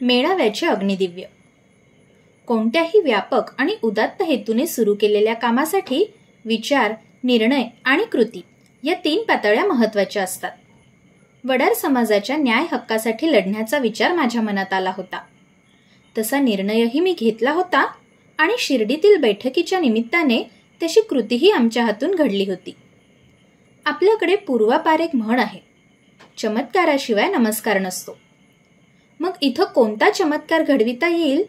मेळाव्याचे अग्निदिव्य. कोणत्याही व्यापक आणि उदात्त हेतूने सुरू केलेल्या कामासाठी विचार, निर्णय आणि कृती या 3 पातळ्या महत्त्वाच्या असतात. वडार समाजाच्या न्याय हक्कासाठी लढण्याचा विचार माझ्या मनात आला होता. तसा निर्णयही मी घेतला होता आणि शिर्डीतील बैठकीच्या निमित्ताने तशी कृतीही आमच्या हातून घडली होती. आपल्याकडे पूर्वापार एक म्हण आहे, चमत्काराशिवाय नमस्कार नसतो. मग इथं कोणता चमत्कार घडविता येईल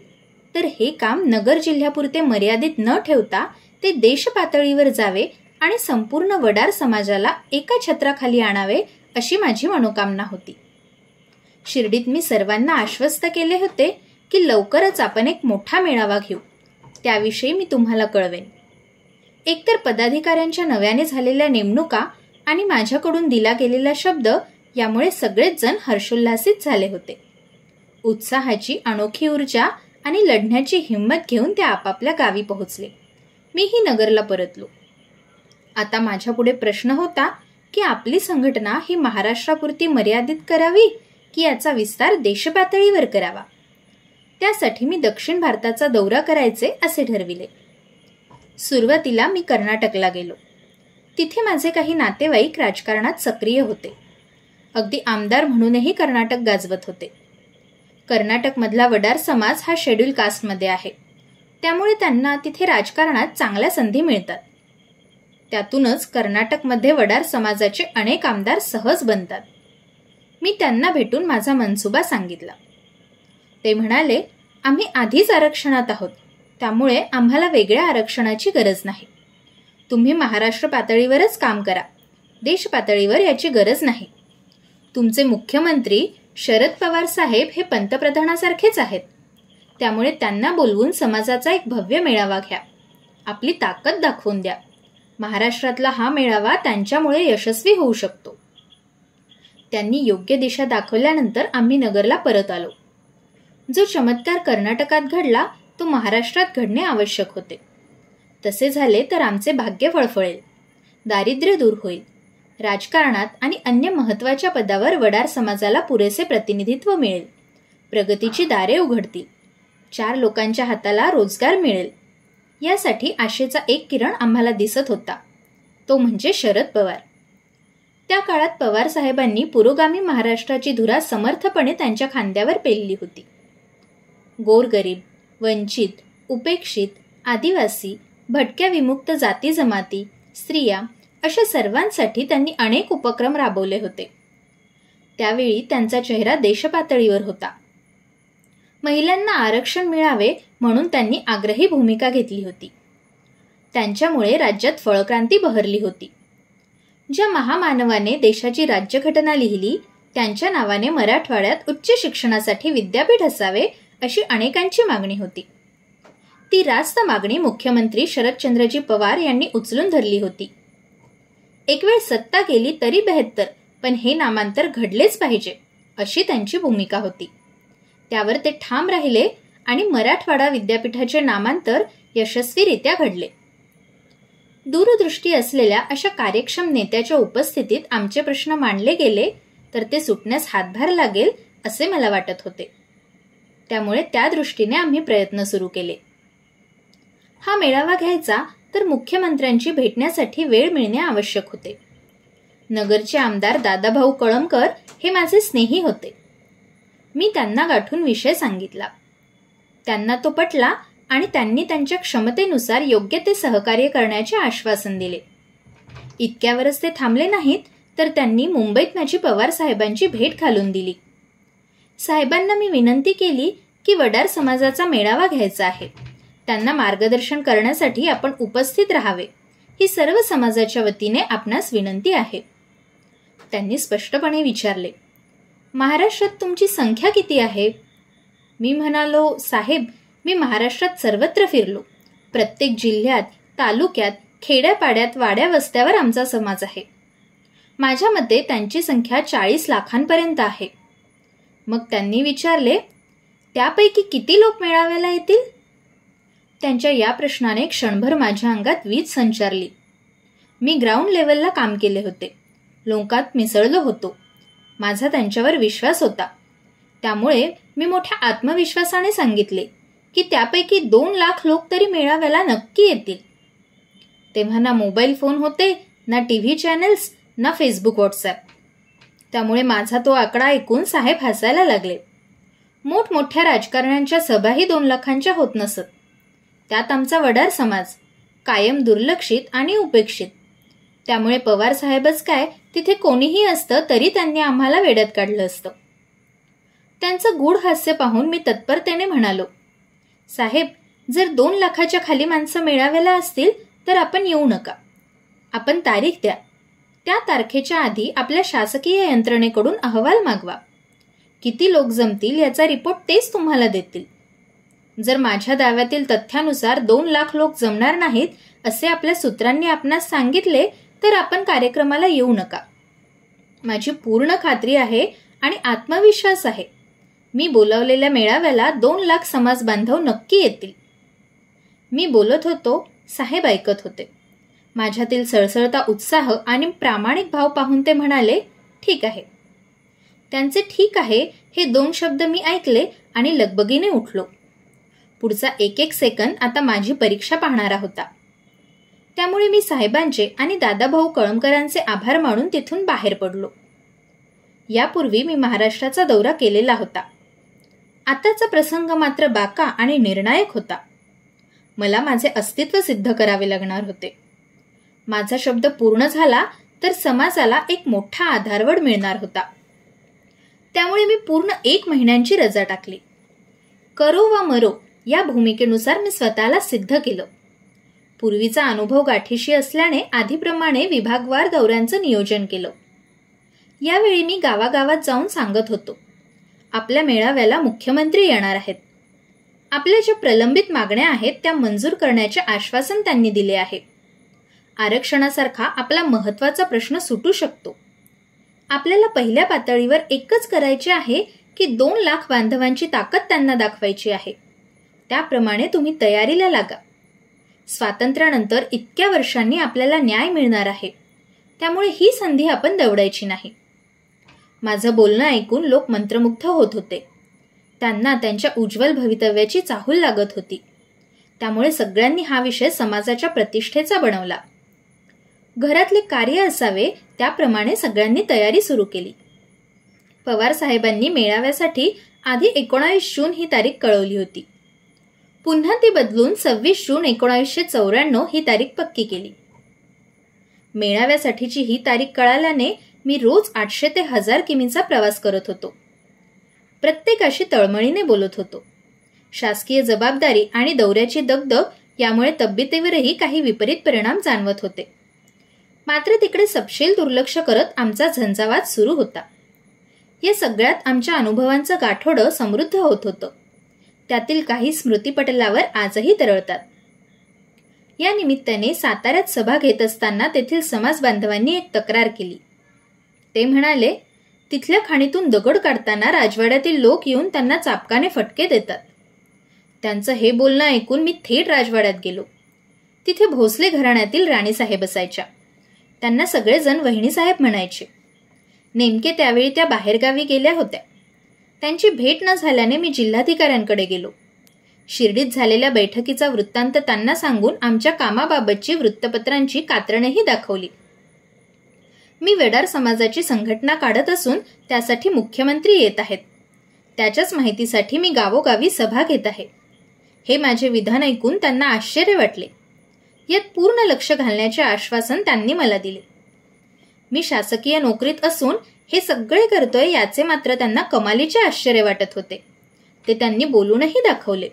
तर हे काम नगर जिल्ह्यापुरते मर्यादित न ठेवता ते देश पातळीवर जावे आणि संपूर्ण वडार समाजाला एका छत्राखाली आणावे अशी माझी मनोकामना होती. शिर्डीत मी सर्वांना आश्वस्त केले होते की लवकरच आपण एक मोठा मेळावा घेऊ, त्याविषयी मी तुम्हाला कळवेन. एकतर पदाधिकाऱ्यांच्या नव्याने झालेल्या नेमणुका आणि माझ्याकडून दिला गेलेला शब्द यामुळे सगळेच जण हर्षोल्लासित झाले होते. उत्साहाची अनोखी ऊर्जा आणि लढण्याची हिंमत घेऊन ते आपापल्या गावी पोहोचले. मीही नगरला परतलो. आता माझ्यापुढे प्रश्न होता की आपली संघटना ही महाराष्ट्रापुरती मर्यादित करावी की याचा विस्तार देशपातळीवर करावा. त्यासाठी मी दक्षिण भारताचा दौरा करायचे असे ठरविले. सुरुवातीला मी कर्नाटकला गेलो. तिथे माझे काही नातेवाईक राजकारणात सक्रिय होते. अगदी आमदार म्हणूनही कर्नाटक गाजवत होते. कर्नाटकमधला वडार समाज हा शेड्यूल कास्टमध्ये आहे, त्यामुळे त्यांना तिथे राजकारणात चांगल्या संधी मिळतात. त्यातूनच कर्नाटकमध्ये वडार समाजाचे अनेक आमदार सहज बनतात. मी त्यांना भेटून माझा मनसुबा सांगितला. ते म्हणाले, आम्ही आधीच आरक्षणात आहोत, त्यामुळे आम्हाला वेगळ्या आरक्षणाची गरज नाही. तुम्ही महाराष्ट्र पातळीवरच काम करा, देश पातळीवर याची गरज नाही. तुमचे मुख्यमंत्री शरद पवार साहेब हे पंतप्रधानासारखेच आहेत, त्यामुळे त्यांना बोलवून समाजाचा एक भव्य मेळावा घ्या. आपली ताकद दाखवून द्या. महाराष्ट्रातला हा मेळावा त्यांच्यामुळे यशस्वी होऊ शकतो. त्यांनी योग्य दिशा दाखवल्यानंतर आम्ही नगरला परत आलो. जो चमत्कार कर्नाटकात घडला तो महाराष्ट्रात घडणे आवश्यक होते. तसे झाले तर आमचे भाग्य फळफळेल, दारिद्र्य दूर होईल. राजकारणात आणि अन्य महत्त्वाच्या पदावर वडार समाजाला पुरेसे प्रतिनिधित्व मिळेल. प्रगतीची दारे उघडतील. 4 लोकांच्या हाताला रोजगार मिळेल. यासाठी आशेचा एक किरण आम्हाला दिसत होता, तो म्हणजे शरद पवार. त्या काळात पवार साहेबांनी पुरोगामी महाराष्ट्राची धुरा समर्थपणे त्यांच्या खांद्यावर पेलली होती. गोरगरीब, वंचित, उपेक्षित, आदिवासी, भटक्या विमुक्त जाती जमाती, स्त्रिया अशा सर्वांसाठी त्यांनी अनेक उपक्रम राबवले होते. त्यावेळी त्यांचा चेहरा देशपातळीवर होता. महिलांना आरक्षण मिळावे म्हणून त्यांनी आग्रही भूमिका घेतली होती. त्यांच्यामुळे राज्यात फळक्रांती बहरली होती. ज्या महामानवाने देशाची राज्यघटना लिहिली त्यांच्या नावाने मराठवाड्यात उच्च शिक्षणासाठी विद्यापीठ असावे अशी अनेकांची मागणी होती. ती रास्त मागणी मुख्यमंत्री शरदचंद्रजी पवार यांनी उचलून धरली होती. एक वेळ सत्ता गेली तरी बेहत्तर, पण हे नामांतर घडलेच पाहिजे अशी त्यांची भूमिका होती. त्यावर ते ठाम राहिले आणि मराठवाडा विद्यापीठाचे नामांतर यशस्वीरित्या घडले. दूरदृष्टी असलेल्या अशा कार्यक्षम नेत्याच्या उपस्थितीत आमचे प्रश्न मांडले गेले तर ते सुटण्यास हातभार लागेल असे मला वाटत होते. त्यामुळे त्या दृष्टीने आम्ही प्रयत्न सुरू केले. हा मेळावा घ्यायचा तर मुख्यमंत्र्यांची भेटण्यासाठी वेळ मिळणे आवश्यक होते. नगरचे आमदार दादाभाऊ कळमकर हे माझे स्नेही होते. मी त्यांना गाठून विषय सांगितला. त्यांना तो पटला आणि त्यांनी त्यांच्या क्षमतेनुसार योग्य ते सहकार्य करण्याचे आश्वासन दिले. इतक्यावरच ते थांबले नाहीत, तर त्यांनी मुंबईत माझी पवार साहेबांची भेट घालून दिली. साहेबांना मी विनंती केली की वडार समाजाचा मेळावा घ्यायचा आहे, त्यांना मार्गदर्शन करण्यासाठी आपण उपस्थित राहावे, ही सर्व समाजाच्या वतीने आपणास विनंती आहे. त्यांनी स्पष्टपणे विचारले, महाराष्ट्रात तुमची संख्या किती आहे? मी म्हणालो, साहेब, मी महाराष्ट्रात सर्वत्र फिरलो. प्रत्येक जिल्ह्यात, तालुक्यात, खेड्यापाड्यात, वाड्या वस्त्यावर आमचा समाज आहे. माझ्या मते त्यांची संख्या 40 लाखांपर्यंत आहे. मग त्यांनी विचारले, त्यापैकी किती लोक मेळाव्याला येतील? त्यांच्या या प्रश्नाने क्षणभर माझ्या अंगात वीज संचारली. मी ग्राउंड लेवलला काम केले होते, लोकांत मिसळलो होतो. माझा त्यांच्यावर विश्वास होता. त्यामुळे मी मोठ्या आत्मविश्वासाने सांगितले की त्यापैकी 2 लाख लोक तरी मेळाव्याला नक्की येतील. तेव्हा ना मोबाईल फोन होते, ना टीव्ही चॅनल्स, ना फेसबुक व्हॉट्सॲप. त्यामुळे माझा तो आकडा ऐकून साहेब हसायला लागले. मोठमोठ्या राजकारण्यांच्या सभाही 2 लाखांच्या होत नसत. त्यात आमचा वडार समाज कायम दुर्लक्षित आणि उपेक्षित. त्यामुळे पवार साहेबच काय, तिथे कोणीही असतं तरी त्यांनी आम्हाला वेड्यात काढलं असतं. त्यांचं गूढ हास्य पाहून मी तत्परतेने म्हणालो, साहेब, जर 2 लाखाच्या खाली माणसं मेळाव्याला असतील तर आपण येऊ नका. आपण तारीख द्या. त्या तारखेच्या आधी आपल्या शासकीय यंत्रणेकडून अहवाल मागवा. किती लोक जमतील याचा रिपोर्ट तेच तुम्हाला देतील. जर माझ्या दाव्यातील तथ्यानुसार 2 लाख लोक जमणार नाहीत असे आपल्या सूत्रांनी आपणास सांगितले तर आपण कार्यक्रमाला येऊ नका. माझी पूर्ण खात्री आहे आणि आत्मविश्वास आहे. मी बोलावलेल्या मेळाव्याला 2 लाख समाज बांधव नक्की येतील. मी बोलत होतो, साहेब ऐकत होते. माझ्यातील सळसळता उत्साह आणि प्रामाणिक भाव पाहून ते म्हणाले, ठीक आहे. त्यांचे ठीक आहे हे 2 शब्द मी ऐकले आणि लगबगीने उठलो. पुढचा 1-1 सेकंद आता माझी परीक्षा पाहणारा होता. त्यामुळे मी साहेबांचे आणि दादाभाऊ कळमकरांचे आभार मानून तिथून बाहेर पडलो. यापूर्वी मी महाराष्ट्राचा दौरा केलेला होता. आताचा प्रसंग मात्र बाका आणि निर्णायक होता. मला माझे अस्तित्व सिद्ध करावे लागणार होते. माझा शब्द पूर्ण झाला तर समाजाला एक मोठा आधारवड मिळणार होता. त्यामुळे मी पूर्ण 1 महिन्यांची रजा टाकली. करो वा मरो या भूमिकेनुसार मी स्वतःला सिद्ध केलं. पूर्वीचा अनुभव गाठीशी असल्याने आधीप्रमाणे विभागवार दौऱ्यांचं नियोजन केलं. यावेळी मी गावागावात जाऊन सांगत होतो, आपल्या मेळाव्याला मुख्यमंत्री येणार आहेत. आपल्या ज्या प्रलंबित मागण्या आहेत त्या मंजूर करण्याचे आश्वासन त्यांनी दिले आहे. आरक्षणासारखा आपला महत्त्वाचा प्रश्न सुटू शकतो. आपल्याला पहिल्या पातळीवर एकच करायचे आहे की 2 लाख बांधवांची ताकद त्यांना दाखवायची आहे. त्याप्रमाणे तुम्ही तयारीला लागा. स्वातंत्र्यानंतर इतक्या वर्षांनी आपल्याला न्याय मिळणार आहे. त्यामुळे ही संधी आपण दवडायची नाही. माझं बोलणं ऐकून लोक मंत्रमुग्ध होत होते. त्यांना त्यांच्या उज्ज्वल भवितव्याची चाहूल लागत होती. त्यामुळे सगळ्यांनी हा विषय समाजाच्या प्रतिष्ठेचा बनवला. घरातले कार्य असावे त्याप्रमाणे सगळ्यांनी तयारी सुरू केली. पवार साहेबांनी मेळाव्यासाठी आधी 19 जून ही तारीख कळवली होती. पुन्हा ती बदलून 26 जून 1994 ही तारीख पक्की केली. मेळाव्यासाठीची ही तारीख कळाल्याने मी रोज 800 ते 1000 किमीचा प्रवास करत होतो. प्रत्येकाशी तळमळीने बोलत होतो. शासकीय जबाबदारी आणि दौऱ्याची दगदग यामुळे तब्येतीवरही काही विपरीत परिणाम जाणवत होते. मात्र तिकडे सपशेल दुर्लक्ष करत आमचा झंझावात सुरू होता. या सगळ्यात आमच्या अनुभवांचं गाठोडं समृद्ध होत होतं. त्यातील काही स्मृतीपटलावर आजही तरळतात. या निमित्ताने साताऱ्यात सभा घेत असताना तेथील समाज बांधवांनी एक तक्रार केली. ते म्हणाले, तिथल्या खाणीतून दगड काढताना राजवाड्यातील लोक येऊन त्यांना चापकाने फटके देतात. त्यांचं हे बोलणं ऐकून मी थेट राजवाड्यात गेलो. तिथे भोसले घराण्यातील राणीसाहेब असायच्या. त्यांना सगळेजण वहिनीसाहेब म्हणायचे. नेमके त्यावेळी त्या बाहेरगावी गेल्या होत्या. त्यांची भेट न झाल्याने मी जिल्हाधिकाऱ्यांकडे गेलो. शिर्डीत झालेल्या बैठकीचा वृत्तांत त्यांना सांगून आमच्या कामाबाबतची वृत्तपत्रांची कात्रणेही दाखवली. मी वडार समाजाची संघटना काढत असून त्यासाठी मुख्यमंत्री येत आहेत. त्याच्याच माहितीसाठी मी गावोगावी सभा घेत आहे. हे माझे विधान ऐकून त्यांना आश्चर्य वाटले. यात पूर्ण लक्ष घालण्याचे आश्वासन त्यांनी मला दिले. मी शासकीय नोकरीत असून हे सगळे करतोय याचे मात्र त्यांना कमालीचे आश्चर्य वाटत होते. ते त्यांनी बोलूनही दाखवले.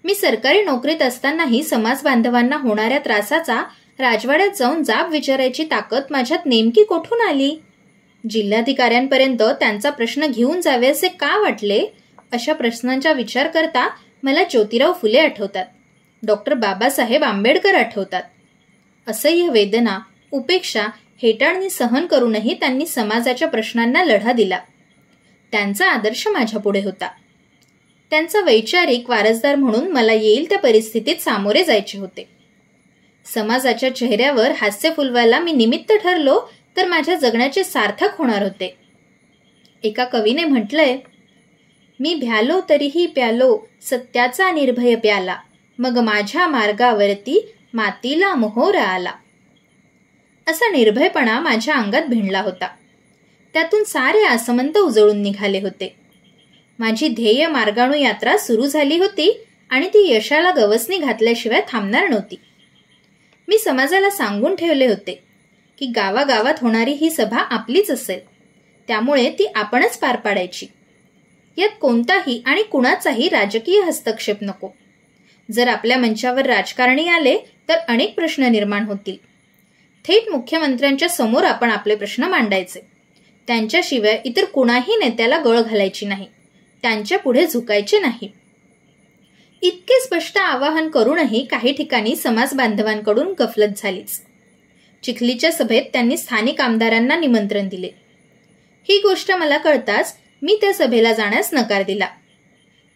मी सरकारी नोकरीत असतानाही समाज बांधवांना होणाऱ्या त्रासाचा राजवाड्यात जाऊन जाब विचारायची ताकद माझ्यात नेमकी कोठून आली? जिल्हाधिकाऱ्यांपर्यंत त्यांचा प्रश्न घेऊन जावे असे का वाटले? अशा प्रश्नांचा विचार करता मला ज्योतिराव फुले आठवतात. डॉक्टर बाबासाहेब आंबेडकर आठवतात. असह्य वेदना, उपेक्षा, हेटाळणी सहन करूनही त्यांनी समाजाच्या प्रश्नांना लढा दिला. त्यांचा आदर्श माझ्या पुढे होता. त्यांचा वैचारिक वारसदार म्हणून मला येईल त्या परिस्थितीत सामोरे जायचे होते. समाजाच्या चेहऱ्यावर हास्य फुलवायला मी निमित्त ठरलो तर माझ्या जगण्याचे सार्थक होणार होते. एका कवीने म्हटलंय, मी भ्यालो तरीही प्यालो सत्याचा निर्भय प्याला, मग माझ्या मार्गावरती मातीला मोहोर आला. असा निर्भयपणा माझ्या अंगात भिनला होता. त्यातून सारे आसमंत उजळून निघाले होते. माझी ध्येय मार्गाणू यात्रा सुरू झाली होती आणि ती यशाला गवसणी घातल्याशिवाय थांबणार नव्हती. मी समाजाला सांगून ठेवले होते की गावागावात होणारी ही सभा आपलीच असेल, त्यामुळे ती आपणच पार पाडायची. यात कोणताही आणि कुणाचाही राजकीय हस्तक्षेप नको. जर आपल्या मंचावर राजकारणी आले तर अनेक प्रश्न निर्माण होतील. थेट मुख्यमंत्र्यांच्या समोर आपण आपले प्रश्न मांडायचे. त्यांच्याशिवाय इतर कुणाही नेत्याला गळ घालायची नाही, त्यांच्या पुढे झुकायचे नाही. इतके स्पष्ट आवाहन करूनही काही ठिकाणी समाज बांधवांकडून गफलत झालीच. चिखलीच्या सभेत त्यांनी स्थानिक आमदारांना निमंत्रण दिले. ही गोष्ट मला कळताच मी त्या सभेला जाण्यास नकार दिला.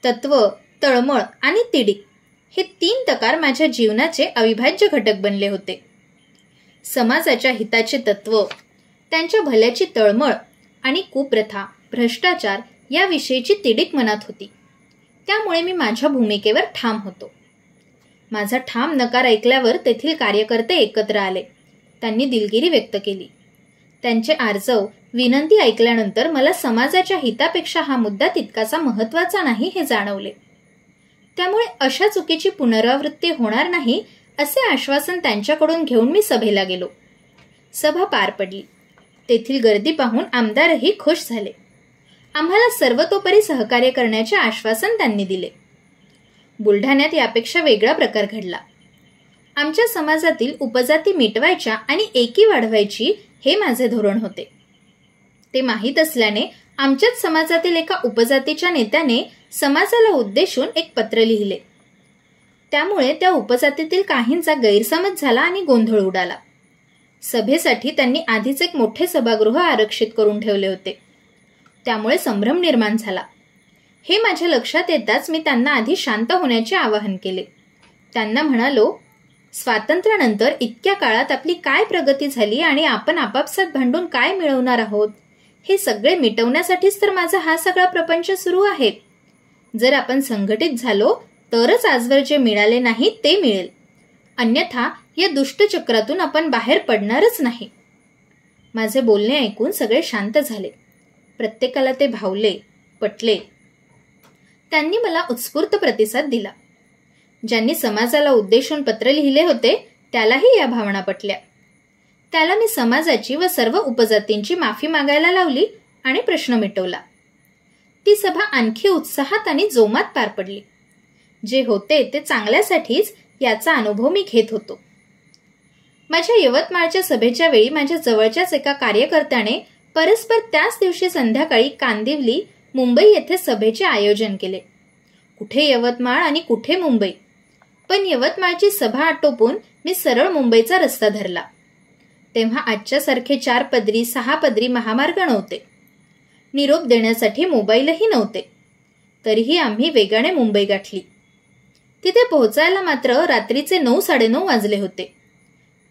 तत्व, तळमळ आणि तिडीक हे 3 तकार माझ्या जीवनाचे अविभाज्य घटक बनले होते. समाजाच्या हिताचे तत्व, त्यांच्या भल्याची तळमळ आणि कुप्रथा, भ्रष्टाचार याविषयीची तिडीक मनात होती. त्यामुळे मी माझ्या भूमिकेवर ठाम होतो. माझा ठाम नकार ऐकल्यावर तेथील कार्यकर्ते एकत्र आले. त्यांनी दिलगिरी व्यक्त केली. त्यांचे आर्जव, विनंती ऐकल्यानंतर मला समाजाच्या हितापेक्षा हा मुद्दा तितकासा महत्वाचा नाही हे जाणवले. त्यामुळे अशा चुकीची पुनरावृत्ती होणार नाही असे आश्वासन त्यांच्याकडून घेऊन मी सभेला गेलो. सभा पार पडली. तेथील गर्दी पाहून आमदारही खुश झाले. आम्हाला सर्वतोपरी सहकार्य करण्याचे आश्वासन त्यांनी दिले. बुलढाण्यात यापेक्षा वेगळा प्रकार घडला. आमच्या समाजातील उपजाती मिटवायच्या आणि एकी वाढवायची हे माझे धोरण होते. ते माहीत असल्याने आमच्याच समाजातील एका उपजातीच्या नेत्याने समाजाला उद्देशून एक पत्र लिहिले. त्यामुळे त्या उपजातीतील काहींचा गैरसमज झाला आणि गोंधळ उडाला. सभेसाठी त्यांनी आधीच एक मोठे सभागृह आरक्षित करून ठेवले होते. त्यामुळे संभ्रम निर्माण झाला. हे माझ्या लक्षात येताच मी त्यांना आधी शांत होण्याचे आवाहन केले. त्यांना म्हणालो, स्वातंत्र्यानंतर इतक्या काळात आपली काय प्रगती झाली आणि आपण आपापसात भांडून काय मिळवणार आहोत, हे सगळे मिटवण्यासाठीच तर माझा हा सगळा प्रपंच सुरू आहे. जर आपण संघटित झालो तरच आजवर जे मिळाले नाही ते मिळेल, अन्यथा या दुष्टचक्रातून आपण बाहेर पडणारच नाही. माझे बोलणे ऐकून सगळे शांत झाले. प्रत्येकाला ते भावले, पटले. त्यांनी मला उत्स्फूर्त प्रतिसाद दिला. ज्यांनी समाजाला उद्देशून पत्र लिहिले होते त्यालाही या भावना पटल्या. त्याला मी समाजाची व सर्व उपजातींची माफी मागायला लावली आणि प्रश्न मिटवला. ती सभा आणखी उत्साहात आणि जोमात पार पडली. जे होते ते चांगल्यासाठीच याचा अनुभव मी घेत होतो. माझ्या यवतमाळच्या सभेच्या वेळी माझ्या जवळच्याच एका कार्यकर्त्याने परस्पर त्याच दिवशी संध्याकाळी कांदिवली, मुंबई येथे सभेचे आयोजन केले. कुठे यवतमाळ आणि कुठे मुंबई, पण यवतमाळची सभा आटोपून मी सरळ मुंबईचा रस्ता धरला. तेव्हा आजच्यासारखे 4 पदरी 6 पदरी महामार्ग नव्हते. निरोप देण्यासाठी मोबाईलही नव्हते. तरीही आम्ही वेगाने मुंबई गाठली. तिथे पोहोचायला मात्र रात्रीचे 9-9:30 वाजले होते.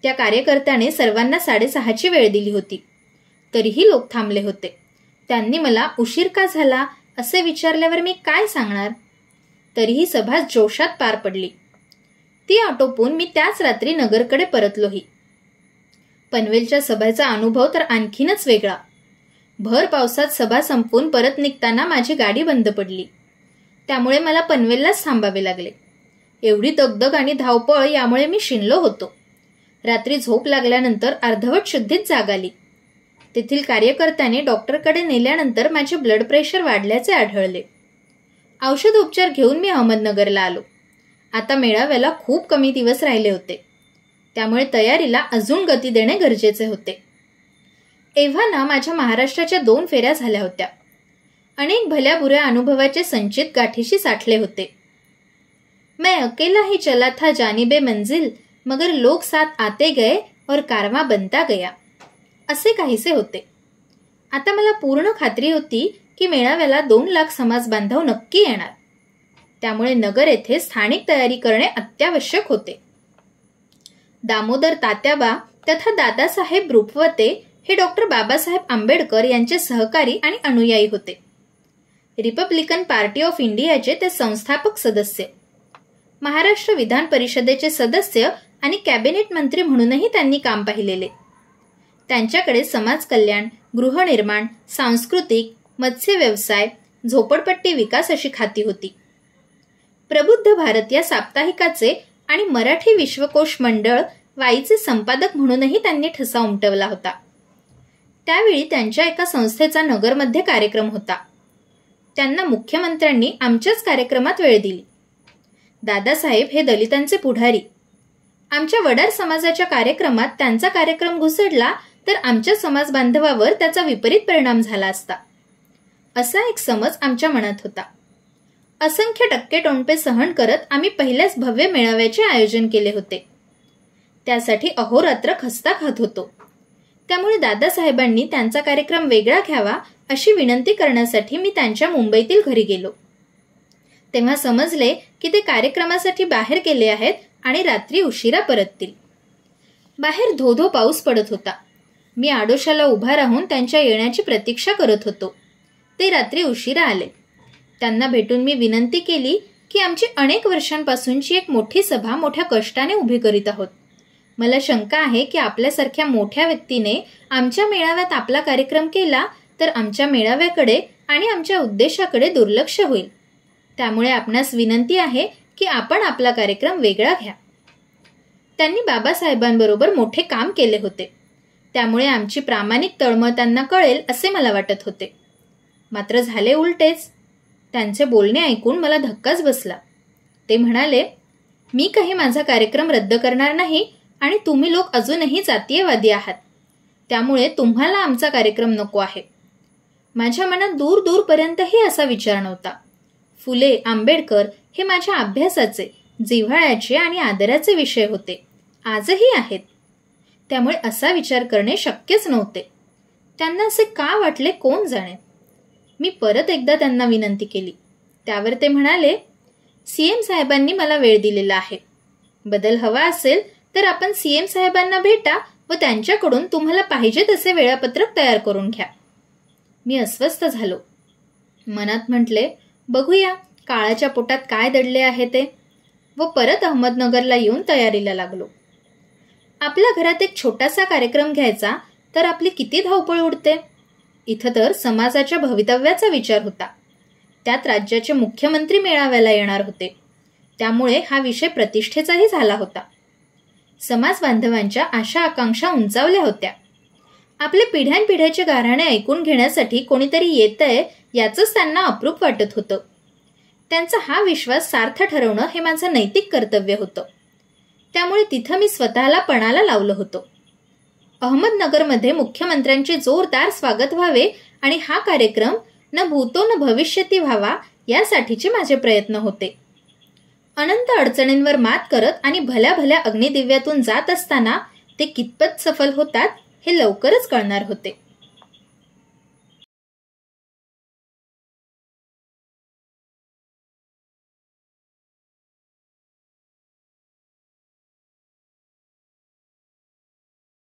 त्या कार्यकर्त्याने सर्वांना 6:30ची वेळ दिली होती. तरीही लोक थांबले होते. त्यांनी मला उशीर का झाला असे विचारल्यावर मी काय सांगणार. तरीही सभा जोशात पार पडली. ती आटोपून मी त्याच रात्री नगरकडे परतलोही. पनवेलच्या सभेचा अनुभव तर आणखीनच वेगळा. भर पावसात सभा संपून परत निघताना माझी गाडी बंद पडली. त्यामुळे मला पनवेललाच थांबावे लागले. एवढी दगदग आणि धावपळ यामुळे मी शिणलो होतो. रात्री झोप लागल्यानंतर अर्धवट शुद्धीत जाग आली. तेथील कार्यकर्त्याने डॉक्टरकडे नेल्यानंतर माझे ब्लड प्रेशर वाढल्याचे आढळले. औषधोपचार घेऊन मी अहमदनगरला आलो. आता मेळाव्याला खूप कमी दिवस राहिले होते. त्यामुळे तयारीला अजून गती देणे गरजेचे होते. एव्हाना माझ्या महाराष्ट्राच्या 2 फेऱ्या झाल्या होत्या. अनेक भल्या बुऱ्या अनुभवाचे संचित गाठीशी साठले होते. मैं अकेला ही चला था जानिबे मंजिल, मगर लोग साथ आते गए और कारवा बनता गया, असे काहीसे होते. आता मला पूर्ण खात्री होती की मेळाव्याला 2 लाख समाज बांधव नक्की येणार. त्यामुळे नगर येथे स्थानिक तयारी करणे अत्यावश्यक होते. दामोदर तात्याबा तथा दादासाहेब रुपवते हे डॉक्टर बाबासाहेब आंबेडकर यांचे सहकारी आणि अनुयायी होते. रिपब्लिकन पार्टी ऑफ इंडियाचे ते संस्थापक सदस्य. महाराष्ट्र विधान परिषदेचे सदस्य आणि कॅबिनेट मंत्री म्हणूनही त्यांनी काम पाहिलेले. त्यांच्याकडे समाज कल्याण, गृहनिर्माण, सांस्कृतिक, मत्स्य व्यवसाय, झोपडपट्टी विकास अशी खाती होती. प्रबुद्ध भारत या साप्ताहिकाचे आणि मराठी विश्वकोश मंडळ वाईचे संपादक म्हणूनही त्यांनी ठसा उमटवला होता. त्यावेळी त्यांच्या एका संस्थेचा नगरमध्ये कार्यक्रम होता. त्यांना मुख्यमंत्र्यांनी आमच्याच कार्यक्रमात वेळ दिली. दादासाहेब हे दलितांचे पुढारी. आमच्या वडार समाजाच्या कार्यक्रमात त्यांचा कार्यक्रम घुसडला तर आमच्या समाज बांधवावर त्याचा विपरीत परिणाम झाला असता, असा एक समज आमच्या मनात होता. असंख्य टक्के टोणपे सहन करत आम्ही पहिल्याच भव्य मेळाव्याचे आयोजन केले होते. त्यासाठी अहोरात्र खस्ता खात होतो. त्यामुळे दादासाहेबांनी त्यांचा कार्यक्रम वेगळा घ्यावा अशी विनंती करण्यासाठी मी त्यांच्या मुंबईतील घरी गेलो. तेव्हा समजले की ते कार्यक्रमासाठी बाहेर गेले आहेत आणि रात्री उशिरा परततील. बाहेर धोधो पाऊस पडत होता. मी आडोशाला उभा राहून त्यांच्या येण्याची प्रतीक्षा करत होतो. ते रात्री उशिरा आले. त्यांना भेटून मी विनंती केली की आमची अनेक वर्षांपासूनची एक मोठी सभा मोठ्या कष्टाने उभी करीत आहोत. मला शंका आहे की आपल्यासारख्या मोठ्या व्यक्तीने आमच्या मेळाव्यात आपला कार्यक्रम केला तर आमच्या मेळाव्याकडे आणि आमच्या उद्देशाकडे दुर्लक्ष होईल. त्यामुळे आपणास विनंती आहे की आपण आपला कार्यक्रम वेगळा घ्या. त्यांनी बाबासाहेबांबरोबर मोठे काम केले होते. त्यामुळे आमची प्रामाणिक तळमळ त्यांना कळेल असे मला वाटत होते. मात्र झाले उलटेच. त्यांचे बोलणे ऐकून मला धक्काच बसला. ते म्हणाले, मी काही माझा कार्यक्रम रद्द करणार नाही आणि तुम्ही लोक अजूनही जातीयवादी आहात. त्यामुळे तुम्हाला आमचा कार्यक्रम नको आहे. माझ्या मनात दूर दूरपर्यंतही असा विचार नव्हता. फुले, आंबेडकर हे माझ्या अभ्यासाचे, जिव्हाळ्याचे आणि आदराचे विषय होते. आजही आहेत. त्यामुळे असा विचार करणे शक्यच नव्हते. त्यांना असे का वाटले कोण जाणे. मी परत एकदा त्यांना विनंती केली. त्यावर ते म्हणाले, सीएम साहेबांनी मला वेळ दिलेला आहे. बदल हवा असेल तर आपण सीएम साहेबांना भेटा व त्यांच्याकडून तुम्हाला पाहिजे तसे वेळापत्रक तयार करून घ्या. मी अस्वस्थ झालो. मनात म्हटले, बघूया काळाच्या पोटात काय दडले आहे ते, व परत अहमदनगरला येऊन तयारीला लागलो. आपल्या घरात एक छोटासा कार्यक्रम घ्यायचा तर आपली किती धावपळ उडते. इथं तर समाजाच्या भवितव्याचा विचार होता. त्यात राज्याचे मुख्यमंत्री मेळाव्याला येणार होते. त्यामुळे हा विषय प्रतिष्ठेचाही झाला होता. समाज बांधवांच्या आशा आकांक्षा उंचावल्या होत्या. आपले पिढ्यानपिढ्याचे गाऱ्हाणे ऐकून घेण्यासाठी कोणीतरी येतंय याचंच त्यांना अप्रूप वाटत होतं. त्यांचा हा विश्वास सार्थ ठरवणं हे माझं नैतिक कर्तव्य होतं. त्यामुळे तिथं मी स्वतःला पणाला लावलं होतं. अहमदनगरमध्ये मुख्यमंत्र्यांचे जोरदार स्वागत व्हावे आणि हा कार्यक्रम न भूतो न भविष्यती व्हावा यासाठीचे माझे प्रयत्न होते. अनंत अडचणींवर मात करत आणि भल्या भल्या अग्निदिव्यातून जात असताना ते कितपत सफल होतात हे लवकरच कळणार होते.